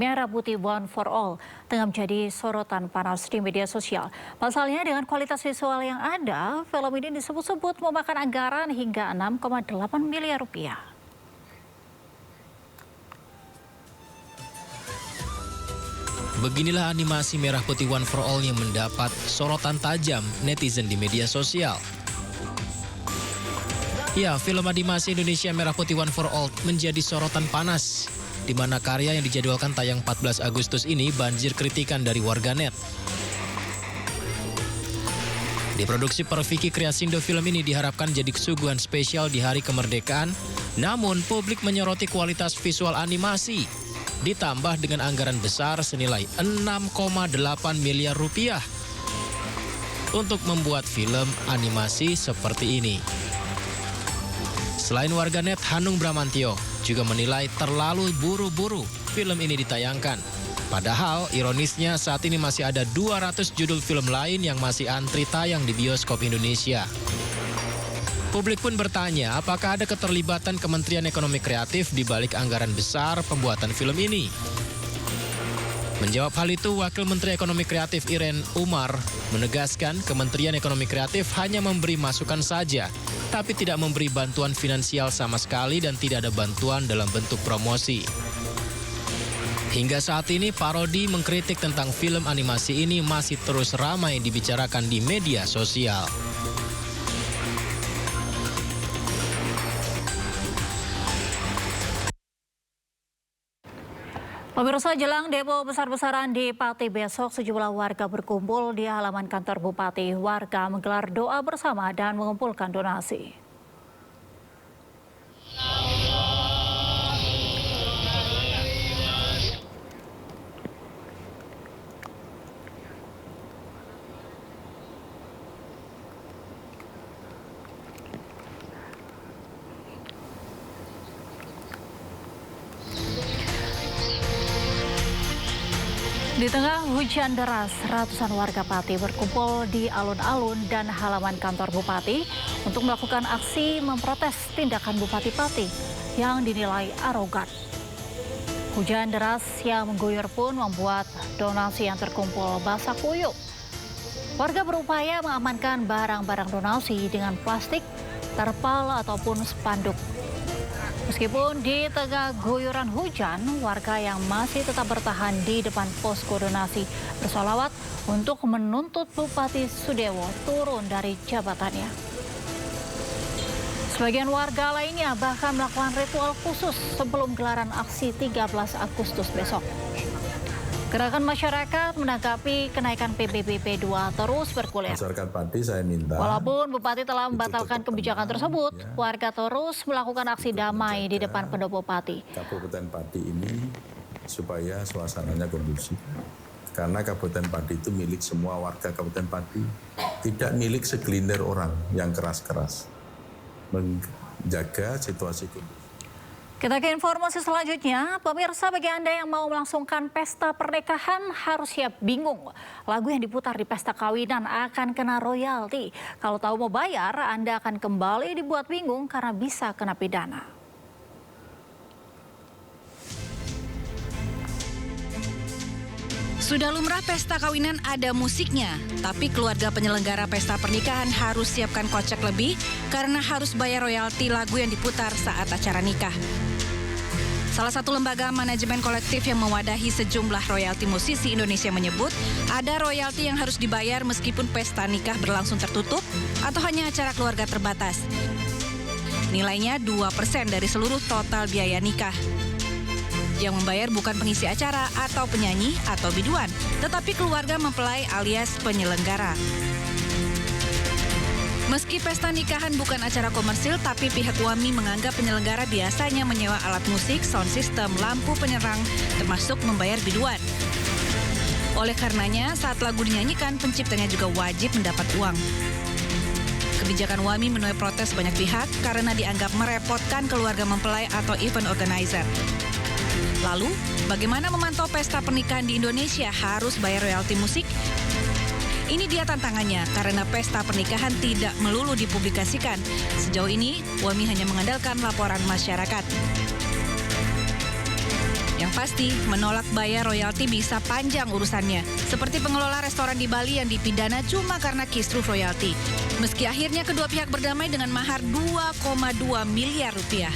Merah Putih One for All tengah menjadi sorotan panas di media sosial. Pasalnya dengan kualitas visual yang ada, film ini disebut-sebut memakan anggaran hingga 6,8 miliar rupiah. Beginilah animasi Merah Putih One for All yang mendapat sorotan tajam netizen di media sosial. Ya, film animasi Indonesia Merah Putih One for All menjadi sorotan panas, di mana karya yang dijadwalkan tayang 14 Agustus ini banjir kritikan dari warganet. Diproduksi per Vicky Kreasindo, film ini diharapkan jadi suguhan spesial di hari kemerdekaan, namun publik menyoroti kualitas visual animasi, ditambah dengan anggaran besar senilai 6,8 miliar rupiah untuk membuat film animasi seperti ini. Selain warganet, Hanung Bramantyo juga menilai terlalu buru-buru film ini ditayangkan. Padahal ironisnya saat ini masih ada 200 judul film lain yang masih antri tayang di bioskop Indonesia. Publik pun bertanya apakah ada keterlibatan Kementerian Ekonomi Kreatif di balik anggaran besar pembuatan film ini. Menjawab hal itu, Wakil Menteri Ekonomi Kreatif Irene Umar menegaskan Kementerian Ekonomi Kreatif hanya memberi masukan saja, tapi tidak memberi bantuan finansial sama sekali dan tidak ada bantuan dalam bentuk promosi. Hingga saat ini, parodi mengkritik tentang film animasi ini masih terus ramai dibicarakan di media sosial. Pemirsa, jelang demo besar-besaran di Pati besok, sejumlah warga berkumpul di halaman kantor Bupati. Warga menggelar doa bersama dan mengumpulkan donasi. Di tengah hujan deras, ratusan warga Pati berkumpul di alun-alun dan halaman kantor Bupati untuk melakukan aksi memprotes tindakan Bupati Pati yang dinilai arogan. Hujan deras yang mengguyur pun membuat donasi yang terkumpul basah kuyup. Warga berupaya mengamankan barang-barang donasi dengan plastik, terpal ataupun spanduk. Meskipun di tengah guyuran hujan, warga yang masih tetap bertahan di depan posko donasi bersolawat untuk menuntut Bupati Sudewo turun dari jabatannya. Sebagian warga lainnya bahkan melakukan ritual khusus sebelum gelaran aksi 13 Agustus besok. Gerakan masyarakat menanggapi kenaikan PBB 2 terus bergulir. Masyarakat Pati saya minta. Walaupun Bupati telah membatalkan kebijakan tersebut, warga terus melakukan aksi damai di depan pendopo Pati. Kabupaten Pati ini supaya suasananya kondusif. Karena Kabupaten Pati itu milik semua warga Kabupaten Pati. Tidak milik segelintir orang yang keras-keras. Menjaga situasi kondusif. Kita ke informasi selanjutnya, pemirsa, bagi Anda yang mau melangsungkan pesta pernikahan harus siap bingung. Lagu yang diputar di pesta kawinan akan kena royalti. Kalau tahu mau bayar, Anda akan kembali dibuat bingung karena bisa kena pidana. Sudah lumrah pesta kawinan ada musiknya, tapi keluarga penyelenggara pesta pernikahan harus siapkan kocek lebih karena harus bayar royalti lagu yang diputar saat acara nikah. Salah satu lembaga manajemen kolektif yang mewadahi sejumlah royalti musisi Indonesia menyebut ada royalti yang harus dibayar meskipun pesta nikah berlangsung tertutup atau hanya acara keluarga terbatas. Nilainya 2% dari seluruh total biaya nikah. Yang membayar bukan pengisi acara atau penyanyi atau biduan, tetapi keluarga mempelai alias penyelenggara. Meski pesta nikahan bukan acara komersil, tapi pihak WAMI menganggap penyelenggara biasanya menyewa alat musik, sound system, lampu penyerang, termasuk membayar biduan. Oleh karenanya, saat lagu dinyanyikan, penciptanya juga wajib mendapat uang. Kebijakan WAMI menuai protes banyak pihak karena dianggap merepotkan keluarga mempelai atau event organizer. Lalu, bagaimana memantau pesta pernikahan di Indonesia harus bayar royalti musik? Ini dia tantangannya, karena pesta pernikahan tidak melulu dipublikasikan. Sejauh ini, WAMI hanya mengandalkan laporan masyarakat. Yang Yang pasti, menolak bayar royalti bisa panjang urusannya. Seperti pengelola restoran di Bali yang dipidana cuma karena kisruh royalti. Meski akhirnya kedua pihak berdamai dengan mahar 2,2 miliar rupiah.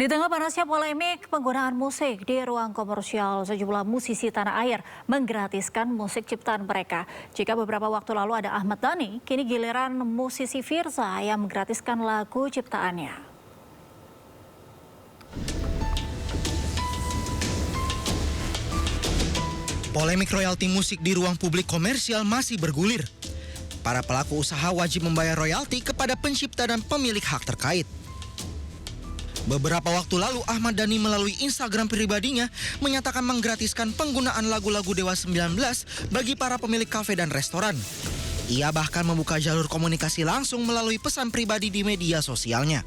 Di tengah panasnya polemik penggunaan musik di ruang komersial, sejumlah musisi tanah air menggratiskan musik ciptaan mereka. Jika beberapa waktu lalu ada Ahmad Dhani, kini giliran musisi Firza yang menggratiskan lagu ciptaannya. Polemik royalti musik di ruang publik komersial masih bergulir. Para pelaku usaha wajib membayar royalti kepada pencipta dan pemilik hak terkait. Beberapa waktu lalu, Ahmad Dhani melalui Instagram pribadinya menyatakan menggratiskan penggunaan lagu-lagu Dewa 19 bagi para pemilik kafe dan restoran. Ia bahkan membuka jalur komunikasi langsung melalui pesan pribadi di media sosialnya.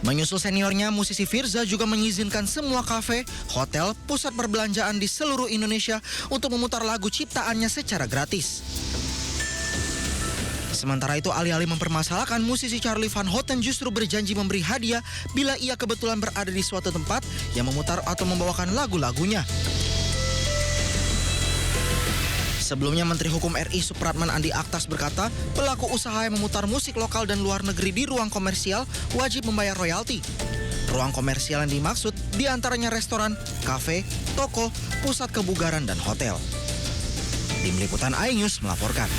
Menyusul seniornya, musisi Firza juga mengizinkan semua kafe, hotel, pusat perbelanjaan di seluruh Indonesia untuk memutar lagu ciptaannya secara gratis. Sementara itu, alih-alih mempermasalahkan, musisi Charlie Van Houten justru berjanji memberi hadiah bila ia kebetulan berada di suatu tempat yang memutar atau membawakan lagu-lagunya. Sebelumnya, Menteri Hukum RI Supratman Andi Aktas berkata, pelaku usaha yang memutar musik lokal dan luar negeri di ruang komersial wajib membayar royalti. Ruang komersial yang dimaksud diantaranya restoran, kafe, toko, pusat kebugaran, dan hotel. Tim Liputan iNews melaporkan.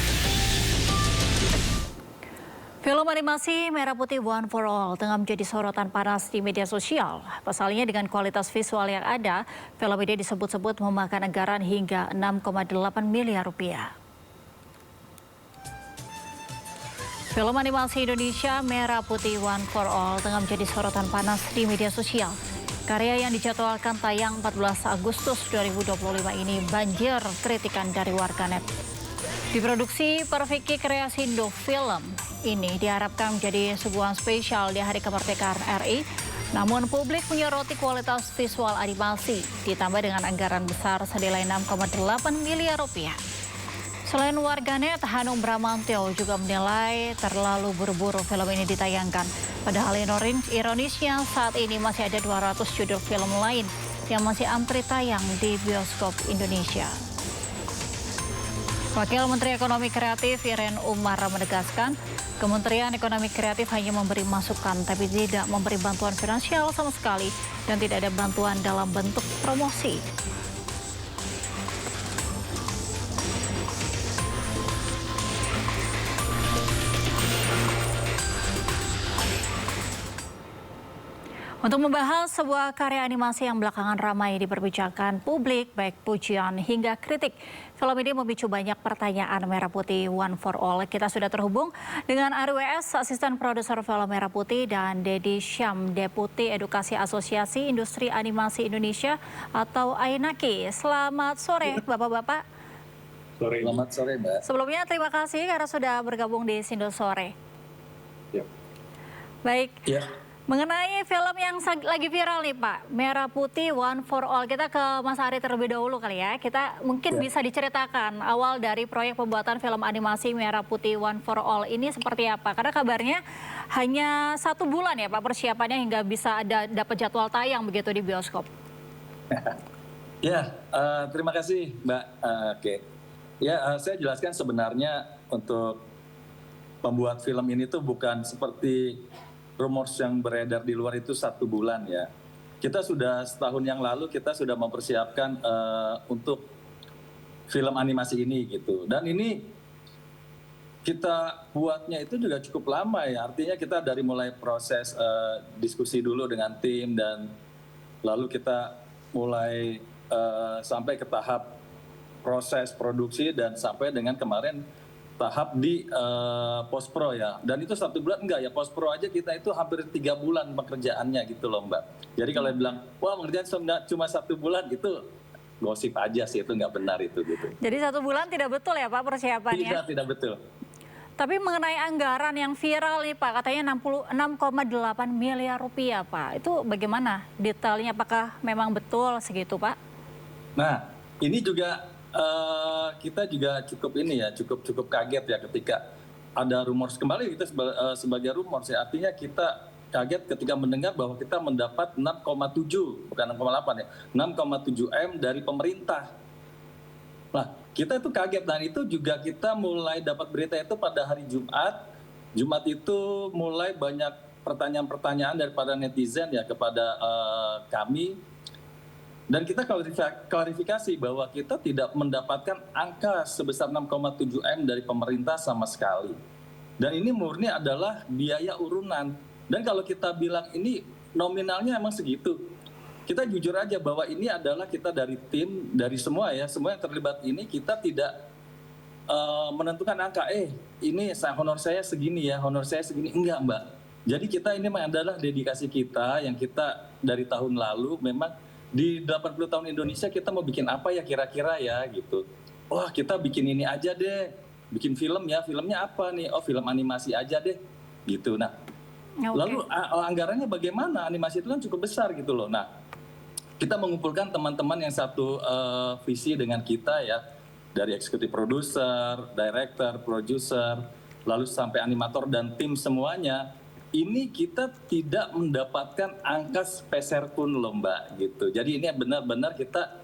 Film animasi Merah Putih One for All tengah menjadi sorotan panas di media sosial. Pasalnya dengan kualitas visual yang ada, film ini disebut-sebut memakan anggaran hingga 6,8 miliar rupiah. Film animasi Indonesia Merah Putih One for All tengah menjadi sorotan panas di media sosial. Karya yang dijadwalkan tayang 14 Agustus 2025 ini banjir kritikan dari warganet. Diproduksi Perfiki Kreasi Indo Film, ini diharapkan menjadi sebuah spesial di Hari Kemerdekaan RI. Namun publik menyoroti kualitas visual animasi, ditambah dengan anggaran besar senilai 6,8 miliar rupiah. Selain warganet, Hanung Bramantyo juga menilai terlalu buru-buru film ini ditayangkan. Padahal ironisnya saat ini masih ada 200 judul film lain yang masih antri tayang di bioskop Indonesia. Wakil Menteri Ekonomi Kreatif Irene Umar menegaskan, Kementerian Ekonomi Kreatif hanya memberi masukan tapi tidak memberi bantuan finansial sama sekali dan tidak ada bantuan dalam bentuk promosi. Untuk membahas sebuah karya animasi yang belakangan ramai diperbincangkan publik, baik pujian hingga kritik. Film ini memicu banyak pertanyaan. Merah Putih One for All. Kita sudah terhubung dengan Ari W.S, asisten produser film Merah Putih, dan Dedi Syam, Deputi Edukasi Asosiasi Industri Animasi Indonesia atau AINAKI. Selamat sore, Bapak-Bapak. Selamat sore, Mbak. Sebelumnya terima kasih karena sudah bergabung di Sindo Sore. Ya. Baik. Ya. Mengenai film yang lagi viral nih Pak, Merah Putih One for All, kita ke Mas Ari terlebih dahulu kali ya. Kita mungkin bisa diceritakan awal dari proyek pembuatan film animasi Merah Putih One for All ini seperti apa? Karena kabarnya hanya 1 bulan ya Pak persiapannya hingga bisa dapat jadwal tayang begitu di bioskop. Ya, terima kasih Mbak. Oke. Ya, saya jelaskan sebenarnya untuk pembuat film ini tuh bukan seperti rumors yang beredar di luar itu 1 bulan ya. Kita sudah setahun yang lalu kita sudah mempersiapkan untuk film animasi ini gitu. Dan ini kita buatnya itu juga cukup lama ya. Artinya kita dari mulai proses diskusi dulu dengan tim dan lalu kita mulai sampai ke tahap proses produksi dan sampai dengan kemarin tahap di post pro ya, dan itu 1 bulan enggak ya, post pro aja kita itu hampir 3 bulan pekerjaannya gitu loh Mbak. Jadi kalau bilang wah pengerjaan cuma 1 bulan itu gosip aja sih, itu nggak benar itu gitu. Jadi 1 bulan tidak betul ya Pak persiapannya? Tidak betul. Tapi mengenai anggaran yang viral nih Pak, katanya 6,8 miliar rupiah Pak, itu bagaimana detailnya, apakah memang betul segitu Pak? Nah ini juga kita juga cukup kaget ya ketika ada rumor kembali itu sebagai rumor sih. Artinya kita kaget ketika mendengar bahwa kita mendapat 6,7 bukan 6,8 ya, 6,7 M dari pemerintah. Nah, kita itu kaget dan itu juga kita mulai dapat berita itu pada hari Jumat. Jumat itu mulai banyak pertanyaan-pertanyaan daripada netizen ya kepada kami. Dan kita klarifikasi bahwa kita tidak mendapatkan angka sebesar 6,7 M dari pemerintah sama sekali. Dan ini murni adalah biaya urunan. Dan kalau kita bilang ini nominalnya emang segitu, kita jujur aja bahwa ini adalah kita dari tim, dari semua ya, semua yang terlibat ini kita tidak menentukan angka, ini honor saya segini ya, honor saya segini. Enggak, Mbak. Jadi kita ini adalah dedikasi kita yang kita dari tahun lalu memang di 80 tahun Indonesia kita mau bikin apa ya kira-kira ya gitu. Wah, kita bikin ini aja deh. Bikin film ya, filmnya apa nih? Oh, film animasi aja deh. Gitu. Nah, lalu anggarannya bagaimana? Animasi itu kan cukup besar gitu loh. Nah, kita mengumpulkan teman-teman yang satu visi dengan kita ya. Dari eksekutif produser, director, produser, lalu sampai animator dan tim semuanya. Ini kita tidak mendapatkan angka sepeser pun loh Mbak gitu. Jadi ini benar-benar kita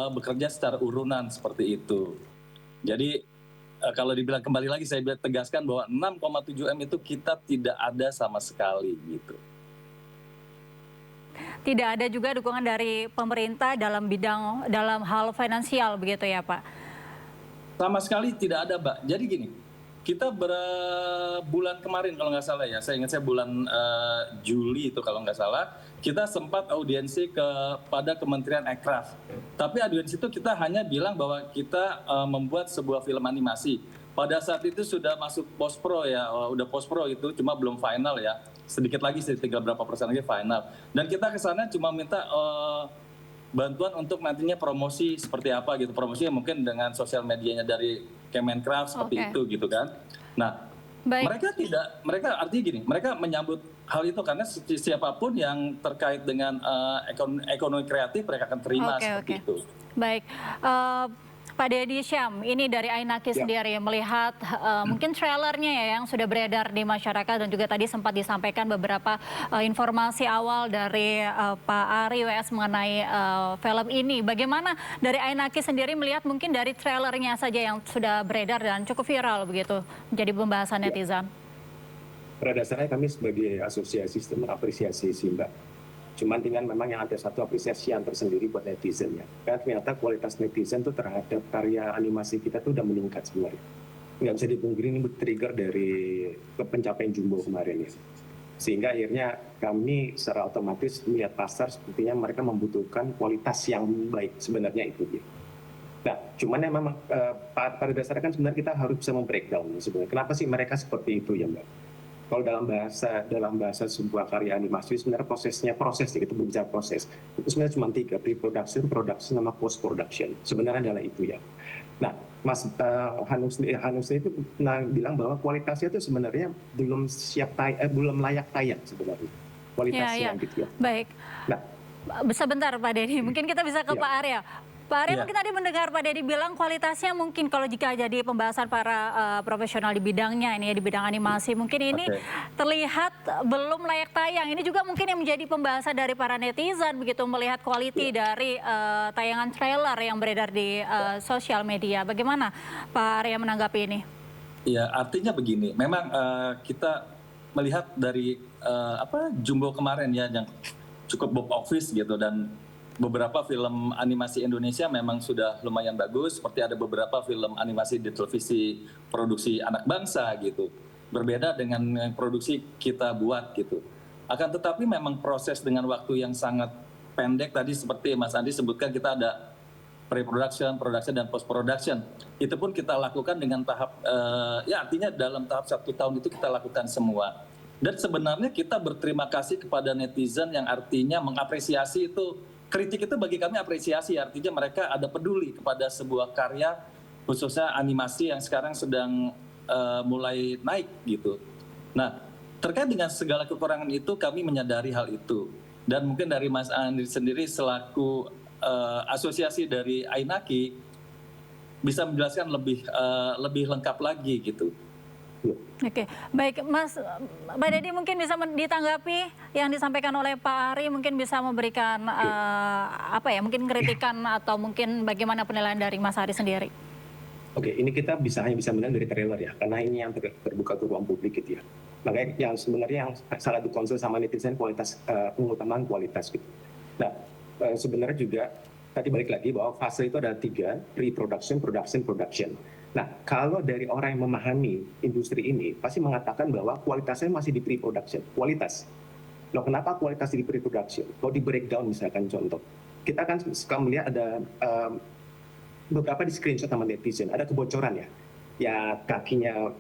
bekerja secara urunan seperti itu. Jadi kalau dibilang kembali lagi saya tegaskan bahwa 6,7 M itu kita tidak ada sama sekali gitu. Tidak ada juga dukungan dari pemerintah dalam hal finansial begitu ya Pak? Sama sekali tidak ada Mbak. Jadi gini. Kita bulan kemarin kalau nggak salah ya, saya ingat saya bulan Juli itu kalau nggak salah, kita sempat audiensi kepada Kementerian Aircraft. Tapi audiensi itu kita hanya bilang bahwa kita membuat sebuah film animasi. Pada saat itu sudah masuk post-pro ya, udah post-pro itu, cuma belum final ya. Sedikit lagi, tinggal berapa persen lagi final. Dan kita ke sana cuma minta bantuan untuk nantinya promosi seperti apa gitu. Promosinya mungkin dengan sosial medianya dari Kemenkraf seperti itu gitu kan. Nah, mereka artinya gini, mereka menyambut hal itu karena siapapun yang terkait dengan ekonomi kreatif mereka akan terima seperti itu. Baik. Pak Deddy Syam, ini dari Ainaki sendiri melihat mungkin trailernya ya yang sudah beredar di masyarakat dan juga tadi sempat disampaikan beberapa informasi awal dari Pak Ari WS mengenai film ini. Bagaimana dari Ainaki sendiri melihat mungkin dari trailernya saja yang sudah beredar dan cukup viral begitu menjadi pembahasan netizen? Pada dasarnya kami sebagai asosiasi sistem mengapresiasi sih Mbak. Cuman dengan memang yang ada satu apresiasi yang tersendiri buat netizen ya. Karena ternyata kualitas netizen tuh terhadap karya animasi kita tuh udah meningkat sebenarnya. Nggak bisa dipungkiri ini trigger dari pencapaian Jumbo kemarin ya. Sehingga akhirnya kami secara otomatis melihat pasar sepertinya mereka membutuhkan kualitas yang baik sebenarnya itu ya. Nah, cuman yang memang pada dasarnya kan sebenarnya kita harus bisa membreakdown sebenarnya. Kenapa sih mereka seperti itu ya Mbak? Kalau dalam bahasa sebuah karya animasi sebenarnya proses kita berbicara proses itu sebenarnya cuma 3, pre-production, production, sama post-production sebenarnya adalah itu ya. Nah, Mas Hanus itu bilang bahwa kualitasnya itu sebenarnya belum layak tayang sebenarnya kualitasnya gitu ya. Baik. Nah, sebentar Pak Deddy, mungkin kita bisa ke Pak Arya. Pak Arya mungkin tadi mendengar Pak Deddy bilang kualitasnya mungkin kalau jika jadi pembahasan para profesional di bidangnya ini ya di bidang animasi mungkin ini terlihat belum layak tayang. Ini juga mungkin yang menjadi pembahasan dari para netizen begitu melihat kualiti dari tayangan trailer yang beredar di sosial media. Bagaimana Pak Arya menanggapi ini? Ya artinya begini, memang kita melihat dari Jumbo kemarin ya yang cukup box office gitu dan beberapa film animasi Indonesia memang sudah lumayan bagus, seperti ada beberapa film animasi di televisi produksi anak bangsa gitu. Berbeda dengan yang produksi kita buat gitu. Akan tetapi memang proses dengan waktu yang sangat pendek tadi seperti Mas Andi sebutkan kita ada pre-production, production, dan post-production. Itu pun kita lakukan dengan tahap, artinya dalam tahap 1 tahun itu kita lakukan semua. Dan sebenarnya kita berterima kasih kepada netizen yang artinya mengapresiasi itu. Kritik itu bagi kami apresiasi, artinya mereka ada peduli kepada sebuah karya, khususnya animasi yang sekarang sedang mulai naik gitu. Nah, terkait dengan segala kekurangan itu kami menyadari hal itu. Dan mungkin dari Mas Andi sendiri selaku asosiasi dari Ainaki bisa menjelaskan lebih lengkap lagi gitu. Oke, baik Mas, Mbak Dedi mungkin bisa ditanggapi yang disampaikan oleh Pak Ari, mungkin bisa memberikan apa ya, mungkin kritikan atau mungkin bagaimana penilaian dari Mas Ari sendiri. Oke, ini kita hanya bisa menilai dari trailer ya, karena ini yang terbuka ke ruang publik gitu ya. Makanya yang sebenarnya yang sangat dikonsol sama netizen kualitas, pengutamaan kualitas gitu. Nah, sebenarnya juga tadi balik lagi bahwa fase itu ada 3, pre-production, production, production. Nah, kalau dari orang yang memahami industri ini, pasti mengatakan bahwa kualitasnya masih di pre-production, kualitas. Loh, kenapa kualitas di pre-production? Kalau di breakdown misalkan contoh, kita kan suka melihat ada beberapa di screenshot sama netizen, ada kebocoran ya. Ya kakinya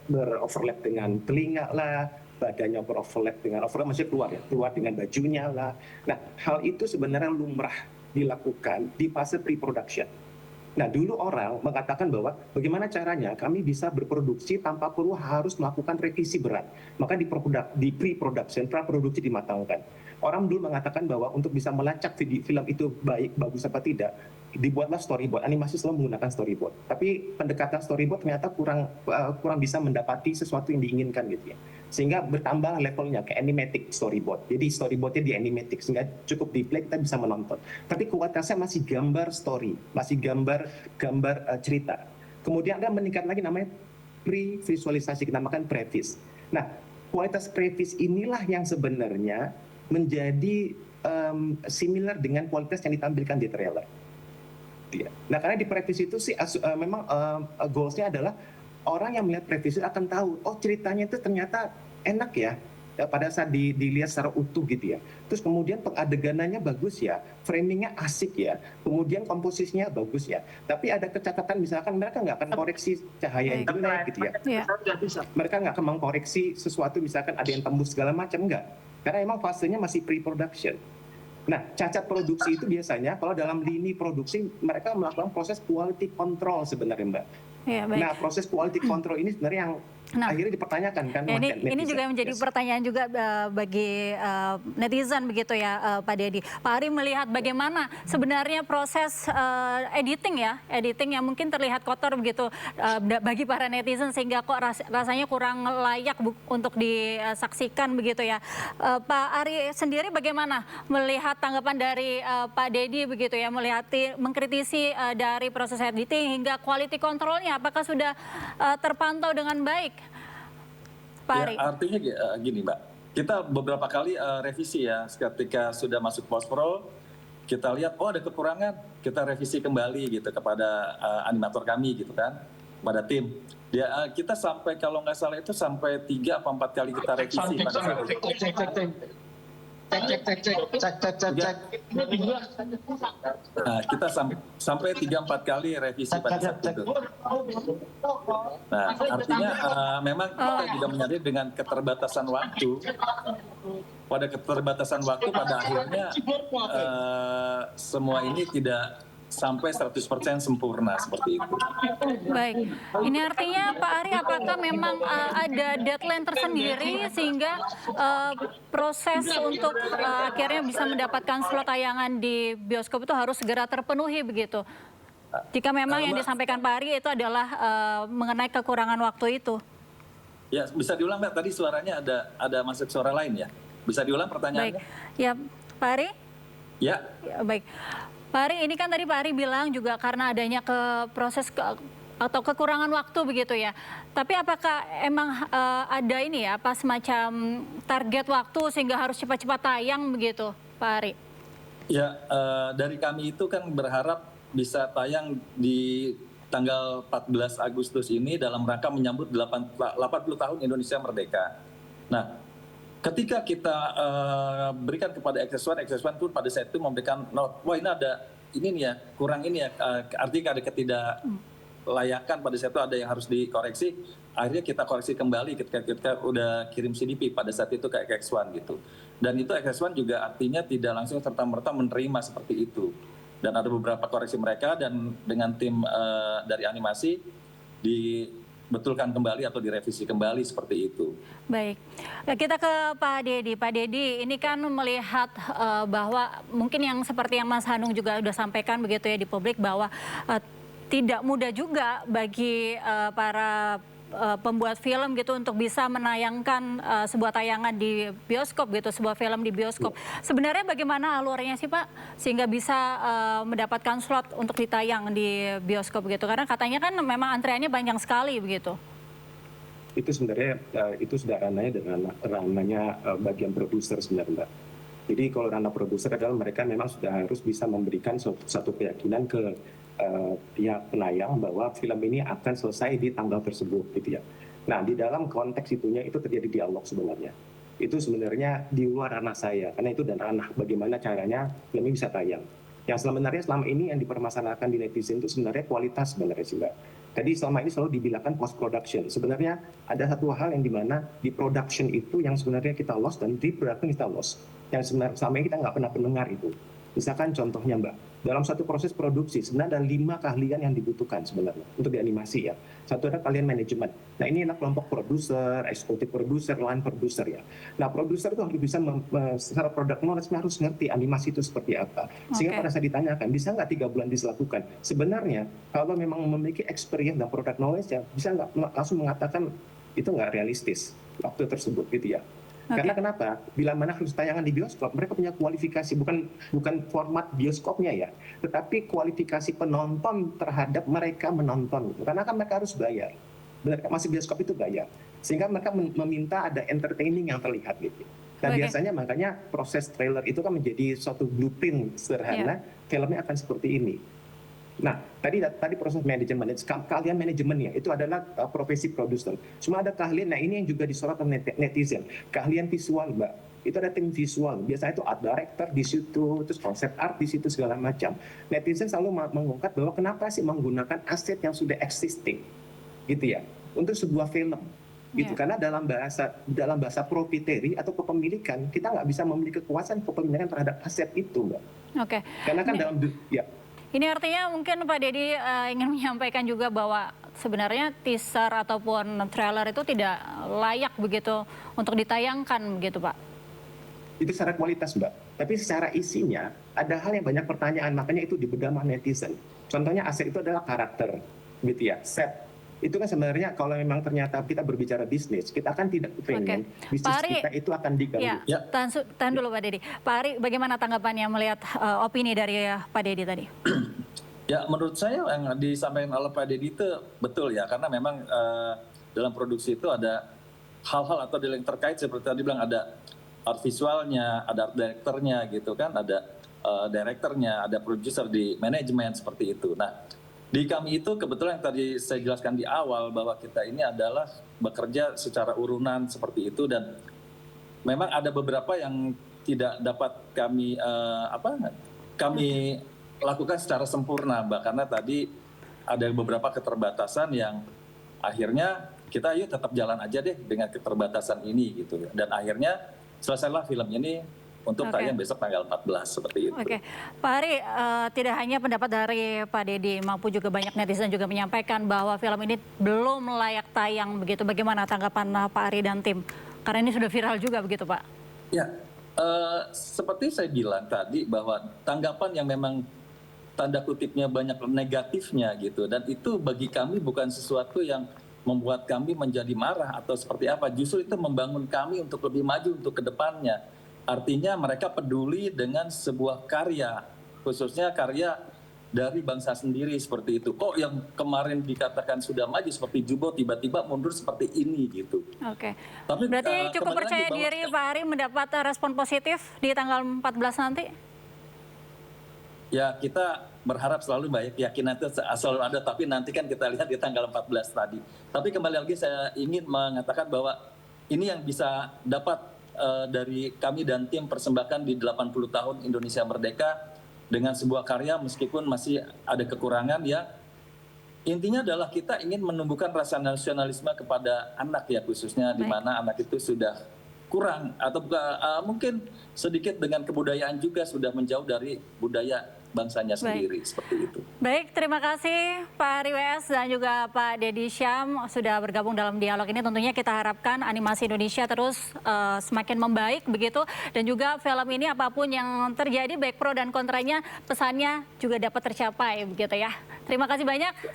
beroverlap dengan telinga lah, badannya beroverlap dengan, overlap maksudnya keluar dengan bajunya lah. Nah, hal itu sebenarnya lumrah dilakukan di fase pre-production. Nah, dulu orang mengatakan bahwa bagaimana caranya kami bisa berproduksi tanpa perlu harus melakukan revisi berat. Maka di pre-production, pra-produksi dimatangkan. Orang dulu mengatakan bahwa untuk bisa melacak film itu bagus apa tidak, dibuatlah storyboard. Animasi selalu menggunakan storyboard. Tapi pendekatan storyboard ternyata kurang bisa mendapati sesuatu yang diinginkan gitu ya. Sehingga bertambah levelnya ke animatic storyboard. Jadi storyboardnya di animatic sehingga cukup di play kita bisa menonton. Tapi kualitasnya masih gambar story, masih gambar cerita. Kemudian ada meningkat lagi namanya pre-visualisasi, kita namakan previs. Nah, kualitas previs inilah yang sebenarnya menjadi similar dengan kualitas yang ditampilkan di trailer. Nah, karena di previs itu sih memang goalsnya adalah orang yang melihat previs itu akan tahu, oh ceritanya itu ternyata enak ya pada saat dilihat secara utuh gitu ya. Terus kemudian pengadeganannya bagus ya, framingnya asik ya, kemudian komposisinya bagus ya. Tapi ada kecacatan misalkan mereka nggak akan koreksi cahaya yang jelek gitu ya. Mereka nggak akan mengkoreksi sesuatu misalkan ada yang tembus segala macam, nggak. Karena emang fasenya masih pre-production. Nah, cacat produksi itu biasanya kalau dalam lini produksi mereka melakukan proses quality control sebenarnya, Mbak. Ya, baik. Nah, proses quality control ini sebenarnya yang akhirnya dipertanyakan kan. Ya, ini juga menjadi pertanyaan juga bagi netizen begitu ya, Pak Dedi. Pak Ari melihat bagaimana sebenarnya proses editing yang mungkin terlihat kotor begitu bagi para netizen sehingga kok rasanya kurang layak untuk disaksikan begitu ya. Pak Ari sendiri bagaimana melihat tanggapan dari Pak Dedi begitu ya, mengkritisi dari proses editing hingga quality controlnya, apakah sudah terpantau dengan baik? Ya, artinya gini Mbak, kita beberapa kali revisi ya, ketika sudah masuk post-pro, kita lihat, oh ada kekurangan, kita revisi kembali gitu kepada animator kami gitu kan, pada tim. Kita sampai, kalau nggak salah itu sampai 3 atau 4 kali kita revisi pada saat itu. Cek. Nah, kita sampai 3-4 kali revisi pada saat itu. Nah, artinya memang kita juga menyadari dengan keterbatasan waktu. Pada keterbatasan waktu, pada akhirnya semua ini tidak sampai 100% sempurna seperti itu. Baik, ini artinya Pak Ari apakah memang ada deadline tersendiri sehingga proses untuk akhirnya bisa mendapatkan slot tayangan di bioskop itu harus segera terpenuhi begitu? Jika memang yang disampaikan Pak Ari itu adalah mengenai kekurangan waktu itu. Ya, bisa diulang Mbak, tadi suaranya ada masuk suara lain ya. Bisa diulang pertanyaannya? Baik, ya Pak Ari? Ya. Baik. Pak Ari, ini kan tadi Pak Ari bilang juga karena adanya proses atau kekurangan waktu begitu ya. Tapi apakah emang ada ini ya, apa semacam target waktu sehingga harus cepat-cepat tayang begitu, Pak Ari? Ya, dari kami itu kan berharap bisa tayang di tanggal 14 Agustus ini dalam rangka menyambut 80 tahun Indonesia Merdeka. Nah, ketika kita berikan kepada XS1 pun pada saat itu memberikan note, wah ini ada ini nih ya, kurang ini ya, artinya ada ketidaklayakan pada saat itu, ada yang harus dikoreksi. Akhirnya kita koreksi kembali ketika kita udah kirim CDP pada saat itu ke XS1 gitu. Dan itu XS1 juga artinya tidak langsung serta-merta menerima seperti itu. Dan ada beberapa koreksi mereka dan dengan tim dari animasi dibetulkan kembali atau direvisi kembali seperti itu. Baik, kita ke Pak Dedi. Pak Dedi, ini kan melihat bahwa mungkin yang seperti yang Mas Hanung juga sudah sampaikan begitu ya di publik bahwa tidak mudah juga bagi para pembuat film gitu untuk bisa menayangkan sebuah tayangan di bioskop gitu, sebuah film di bioskop. Sebenarnya bagaimana alurnya sih Pak sehingga bisa mendapatkan slot untuk ditayang di bioskop gitu? Karena katanya kan memang antreannya banyak sekali begitu. Itu sebenarnya itu sudah ranahnya bagian produser sebenarnya, Mbak. Jadi kalau ranah produser adalah mereka memang sudah harus bisa memberikan satu keyakinan ke pihak penayang bahwa film ini akan selesai di tanggal tersebut gitu ya. Nah di dalam konteks itunya itu terjadi dialog sebenarnya. Itu sebenarnya di luar ranah saya karena itu dan ranah bagaimana caranya film ini bisa tayang. Yang sebenarnya selama ini yang dipermasalahkan di netizen itu sebenarnya kualitas sebenarnya sih Mbak. Jadi selama ini selalu dibilangkan post production. Sebenarnya ada satu hal yang dimana di production itu yang sebenarnya kita lost dan di production kita lost. Yang sebenarnya selama ini kita nggak pernah mendengar itu. Misalkan contohnya Mbak, dalam satu proses produksi sebenarnya ada 5 keahlian yang dibutuhkan sebenarnya untuk di animasi ya. Satu ada keahlian manajemen. Nah ini adalah kelompok produser, eksekutif produser, line produser ya. Nah produser itu harus bisa secara product knowledge harus ngerti animasi itu seperti apa. Sehingga pada saat ditanyakan bisa nggak 3 bulan dilakukan. Sebenarnya kalau memang memiliki experience dan product knowledge ya bisa nggak langsung mengatakan itu nggak realistis waktu tersebut gitu ya. Karena kenapa? Bila mana harus tayangan di bioskop, mereka punya kualifikasi bukan format bioskopnya ya, tetapi kualifikasi penonton terhadap mereka menonton. Karena kan mereka harus bayar. Benar, masih bioskop itu bayar. Sehingga mereka meminta ada entertaining yang terlihat gitu. Dan biasanya makanya proses trailer itu kan menjadi suatu blueprint sederhana, filmnya akan seperti ini. Nah, tadi proses manajemen, keahlian manajemennya itu adalah profesi produser. Cuma ada keahlian, nah ini yang juga disorot oleh netizen. Keahlian visual, Mbak. Itu ada tim visual. Biasanya itu art director di situ, terus konsep art di situ segala macam. Netizen selalu mengungkap bahwa kenapa sih menggunakan aset yang sudah existing, gitu ya, untuk sebuah film. Gitu. Karena dalam bahasa proprietary atau kepemilikan kita nggak bisa memiliki kekuasaan kepemilikan terhadap aset itu, Mbak. Karena kan Ini artinya mungkin Pak Deddy ingin menyampaikan juga bahwa sebenarnya teaser ataupun trailer itu tidak layak begitu untuk ditayangkan begitu Pak? Itu secara kualitas Mbak, tapi secara isinya ada hal yang banyak pertanyaan, makanya itu dibedah sama netizen. Contohnya aset itu adalah karakter, gitu ya, set. Itu kan sebenarnya kalau memang ternyata kita berbicara bisnis, kita akan tidak pengen bisnis kita itu akan diganggu. Tahan dulu Pak Deddy. Pak Ari, bagaimana tanggapannya melihat opini dari Pak Deddy tadi? Ya menurut saya yang disampaikan oleh Pak Deddy itu betul ya, karena memang dalam produksi itu ada hal-hal atau yang terkait seperti tadi bilang ada art visualnya, ada art directornya gitu kan, ada directornya, ada produser di manajemen seperti itu. Nah di kami itu kebetulan yang tadi saya jelaskan di awal bahwa kita ini adalah bekerja secara urunan seperti itu dan memang ada beberapa yang tidak dapat kami lakukan secara sempurna Mbak, karena tadi ada beberapa keterbatasan yang akhirnya kita yuk tetap jalan aja deh dengan keterbatasan ini gitu, dan akhirnya selesailah film ini untuk tayang besok tanggal 14 seperti itu. Pak Ari, tidak hanya pendapat dari Pak Deddy, maupun juga banyak netizen juga menyampaikan bahwa film ini belum layak tayang begitu. Bagaimana tanggapan Pak Ari dan tim? Karena ini sudah viral juga begitu Pak. Ya, seperti saya bilang tadi bahwa tanggapan yang memang tanda kutipnya banyak negatifnya gitu, dan itu bagi kami bukan sesuatu yang membuat kami menjadi marah atau seperti apa. Justru itu membangun kami untuk lebih maju untuk ke depannya. Artinya mereka peduli dengan sebuah karya, khususnya karya dari bangsa sendiri seperti itu. Kok yang kemarin dikatakan sudah maju seperti Jubo tiba-tiba mundur seperti ini gitu. Tapi berarti cukup percaya diri Pak Ari mendapat respon positif di tanggal 14 nanti? Ya kita berharap selalu baik, keyakinan itu selalu ada, tapi nanti kan kita lihat di tanggal 14 tadi. Tapi kembali lagi saya ingin mengatakan bahwa ini yang bisa dapat dari kami dan tim persembahkan di 80 tahun Indonesia Merdeka dengan sebuah karya meskipun masih ada kekurangan ya. Intinya adalah kita ingin menumbuhkan rasa nasionalisme kepada anak ya, khususnya di mana anak itu sudah kurang atau mungkin sedikit dengan kebudayaan juga sudah menjauh dari budaya bangsanya sendiri seperti itu. Baik, terima kasih Pak Ari WS dan juga Pak Deddy Syam sudah bergabung dalam dialog ini. Tentunya kita harapkan animasi Indonesia terus semakin membaik begitu, dan juga film ini apapun yang terjadi baik pro dan kontranya pesannya juga dapat tercapai begitu ya. Terima kasih banyak.